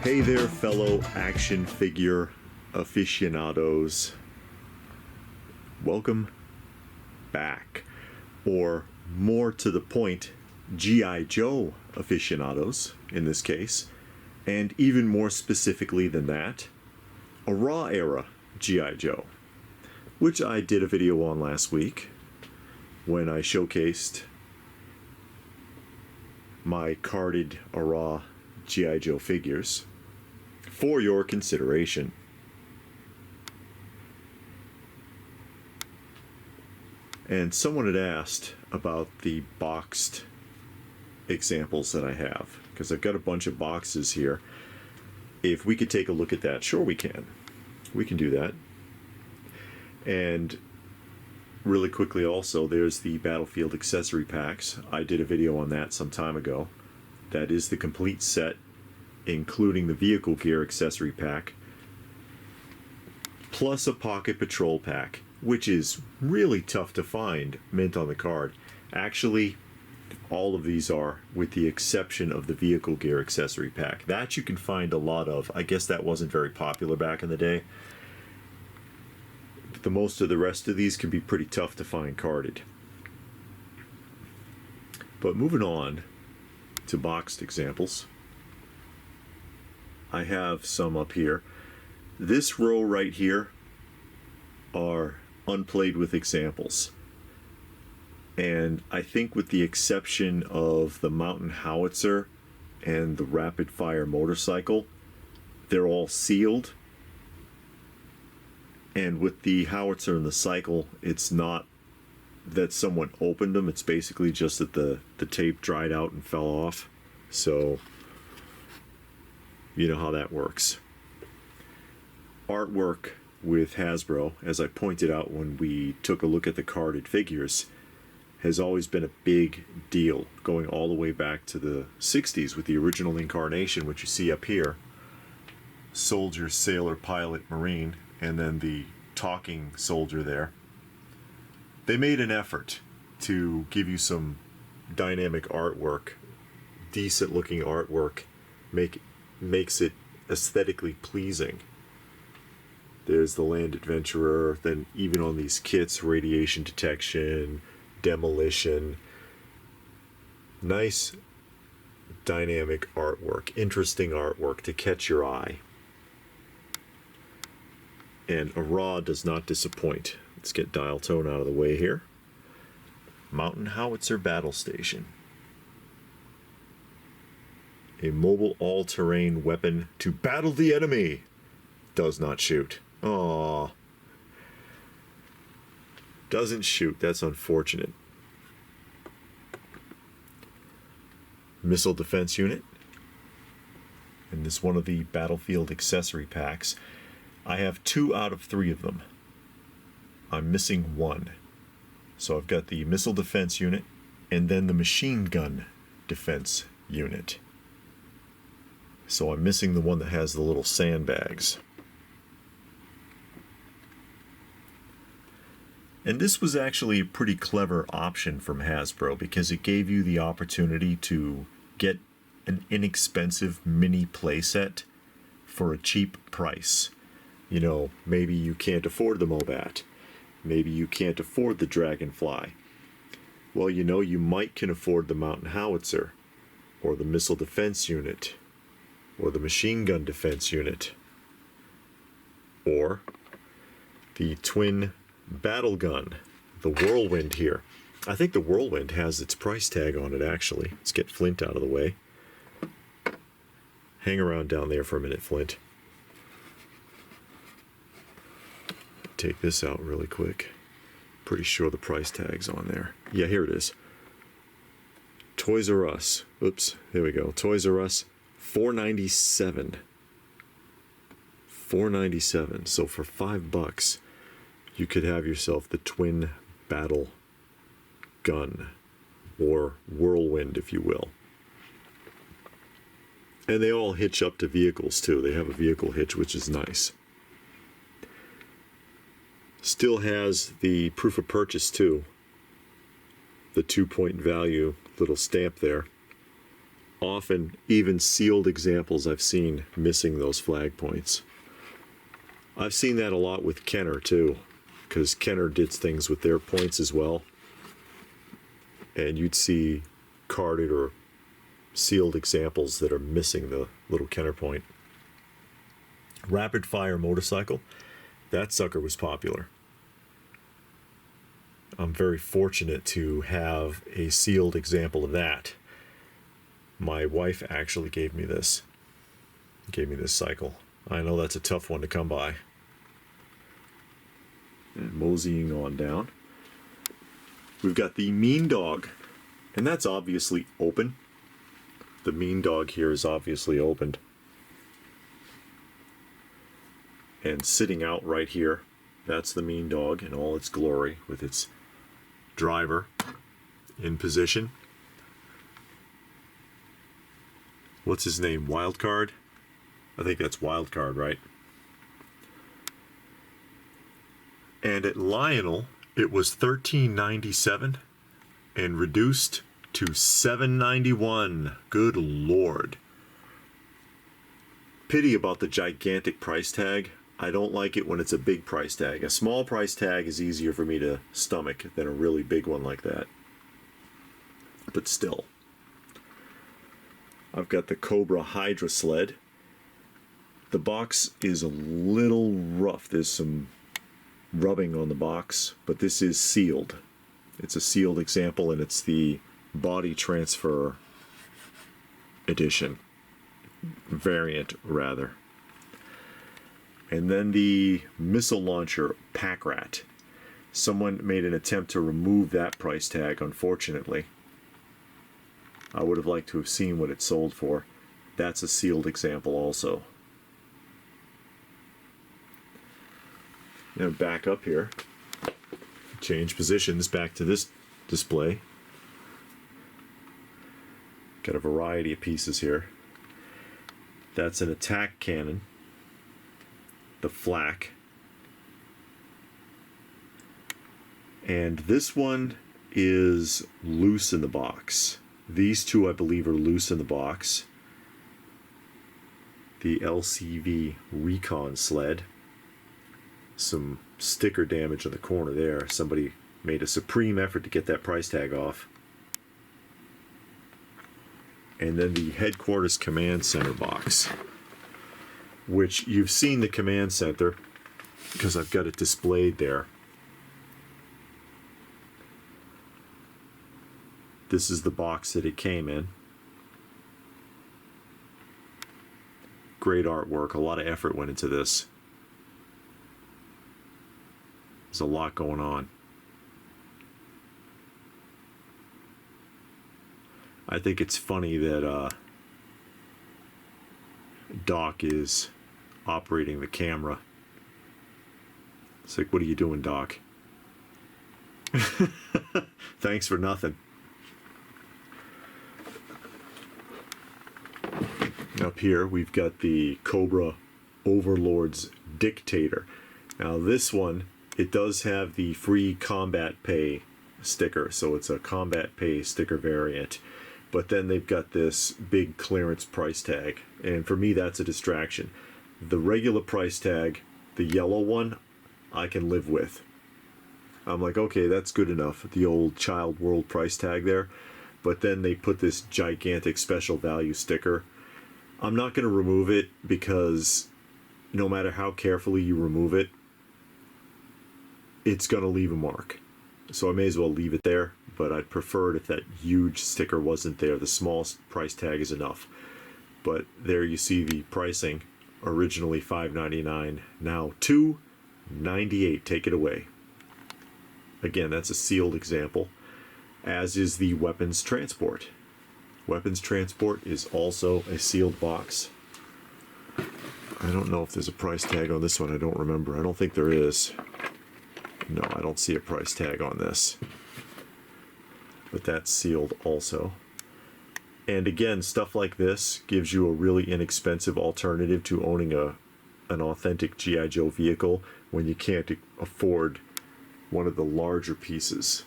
Hey there, fellow action figure aficionados. Welcome back. Or more to the point, G.I. Joe aficionados in this case. And even more specifically than that, ARAH era G.I. Joe, which I did a video on last week when I showcased my carded ARAH G.I. Joe figures for your consideration. And someone had asked about the boxed examples that I have, because I've got a bunch of boxes here. If we could take a look at that, sure we can. We can do that. And really quickly also, there's the Battlefield accessory packs. I did a video on that some time ago. That is the complete set, including the vehicle gear accessory pack, plus a pocket patrol pack, which is really tough to find mint on the card. Actually, all of these are, with the exception of the vehicle gear accessory pack. That you can find a lot of. I guess that wasn't very popular back in the day. But the most of the rest of these can be pretty tough to find carded. But moving on to boxed examples, I have some up here. This row right here are unplayed with examples. And I think with the exception of the mountain howitzer and the rapid fire motorcycle, they're all sealed. And with the howitzer and the cycle, it's not that someone opened them, it's basically just that the tape dried out and fell off. So you know how that works. Artwork with Hasbro, as I pointed out when we took a look at the carded figures, has always been a big deal, going all the way back to the 60s with the original incarnation, which you see up here. Soldier, sailor, pilot, marine, and then the talking soldier there. They made an effort to give you some dynamic artwork, decent looking artwork, makes it aesthetically pleasing. There's the land adventurer, then even on these kits, radiation detection, demolition. Nice dynamic artwork, interesting artwork to catch your eye. And ARAH does not disappoint. Let's get dial tone out of the way here. Mountain howitzer battle station. A mobile all-terrain weapon to battle the enemy. Does not shoot. Aww. Doesn't shoot. That's unfortunate. Missile defense unit. And this is one of the Battlefield accessory packs. I have 2 out of 3 of them. I'm missing 1. So I've got the missile defense unit and then the machine gun defense unit. So I'm missing the one that has the little sandbags. And this was actually a pretty clever option from Hasbro, because it gave you the opportunity to get an inexpensive mini playset for a cheap price. You know, maybe you can't afford the Mobat. Maybe you can't afford the Dragonfly. Well, you know, you might can afford the mountain howitzer, or the missile defense unit, or the machine gun defense unit, or the twin battle gun, the Whirlwind here. I think the Whirlwind has its price tag on it, actually. Let's get Flint out of the way. Hang around down there for a minute, Flint. Take this out really quick. Pretty sure the price tag's on there. Yeah, here it is. Toys R Us. Oops, there we go. Toys R Us, $4.97. $4.97. So for $5, you could have yourself the twin battle gun, or Whirlwind, if you will. And they all hitch up to vehicles too. They have a vehicle hitch, which is nice. Still has the proof of purchase too. The 2-point value little stamp there often, even sealed examples I've seen missing those flag points. I've seen that a lot with Kenner too, because Kenner did things with their points as well. And you'd see carded or sealed examples that are missing the little Kenner point. Rapid fire motorcycle, that sucker was popular. I'm very fortunate to have a sealed example of that. My wife actually gave me this cycle. I know that's a tough one to come by. And moseying on down, we've got the Mean Dog, and that's obviously open. The Mean Dog here is obviously opened. And sitting out right here, that's the Mean Dog in all its glory with its driver in position. What's his name? Wildcard? I think that's Wildcard, right? And at Lionel, it was $13.97 and reduced to $7.91. Good Lord. Pity about the gigantic price tag. I don't like it when it's a big price tag. A small price tag is easier for me to stomach than a really big one like that. But still. I've got the Cobra Hydra sled. The box is a little rough. There's some rubbing on the box, but this is sealed. It's a sealed example, and it's the body transfer edition. Variant, rather. And then the missile launcher Pack Rat. Someone made an attempt to remove that price tag, unfortunately. I would have liked to have seen what it sold for. That's a sealed example also. Now back up here. Change positions back to this display. Got a variety of pieces here. That's an attack cannon. The flak. And this one is loose in the box. These two, I believe, are loose in the box. The LCV Recon sled. Some sticker damage on the corner there. Somebody made a supreme effort to get that price tag off. And then the Headquarters Command Center box, which you've seen the command center because I've got it displayed there. This is the box that it came in. Great artwork, a lot of effort went into this. There's a lot going on. I think it's funny that Doc is operating the camera. It's like, what are you doing, Doc? Thanks for nothing. Up here, we've got the Cobra Overlord's Dictator. Now this one, it does have the free combat pay sticker, so it's a combat pay sticker variant. But then they've got this big clearance price tag, and for me that's a distraction. The regular price tag, the yellow one, I can live with. I'm like, okay, that's good enough, the old Child World price tag there. But then they put this gigantic special value sticker. I'm not going to remove it because no matter how carefully you remove it, it's going to leave a mark. So I may as well leave it there, but I'd prefer it if that huge sticker wasn't there. The small price tag is enough. But there you see the pricing, originally $5.99, now $2.98. Take it away. Again, that's a sealed example, as is the weapons transport. Weapons transport is also a sealed box. I don't know if there's a price tag on this one. I don't remember. I don't think there is. No, I don't see a price tag on this. But that's sealed also. And again, stuff like this gives you a really inexpensive alternative to owning an authentic G.I. Joe vehicle when you can't afford one of the larger pieces.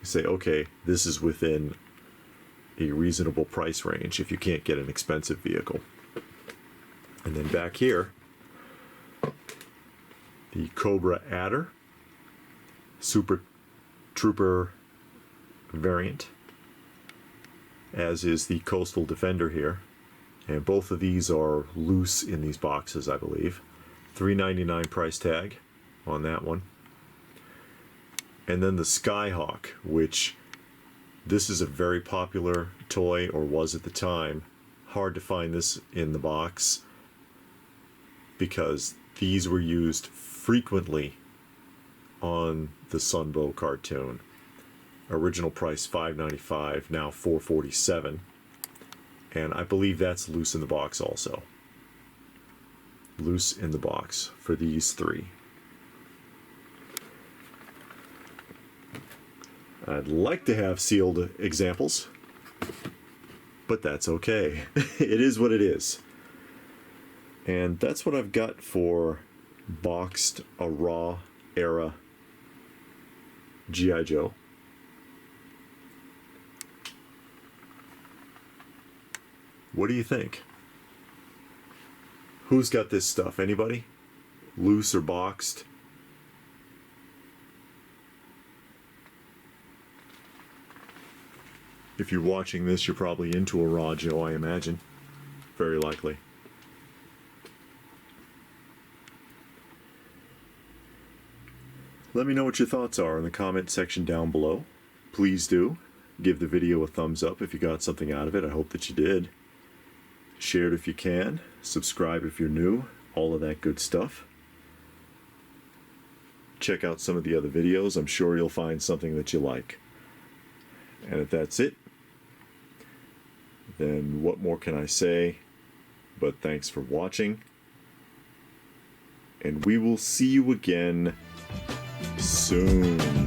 You say, okay, this is within a reasonable price range if you can't get an expensive vehicle. And then back here, the Cobra Adder Super Trooper variant, as is the Coastal Defender here. And both of these are loose in these boxes, I believe. $3.99 price tag on that one. And then the Skyhawk, which this is a very popular toy, or was at the time. Hard to find this in the box because these were used frequently on the Sunbow cartoon. Original price $5.95, now $4.47. And I believe that's loose in the box also. Loose in the box for these three. I'd like to have sealed examples, but that's okay. It is what it is. And that's what I've got for boxed ARAH era G.I. Joe. What do you think? Who's got this stuff? Anybody? Loose or boxed? If you're watching this, you're probably into ARAH Joe, I imagine. Very likely. Let me know what your thoughts are in the comment section down below. Please do. Give the video a thumbs up if you got something out of it. I hope that you did. Share it if you can. Subscribe if you're new. All of that good stuff. Check out some of the other videos. I'm sure you'll find something that you like. And if that's it, then what more can I say? But thanks for watching. And we will see you again soon.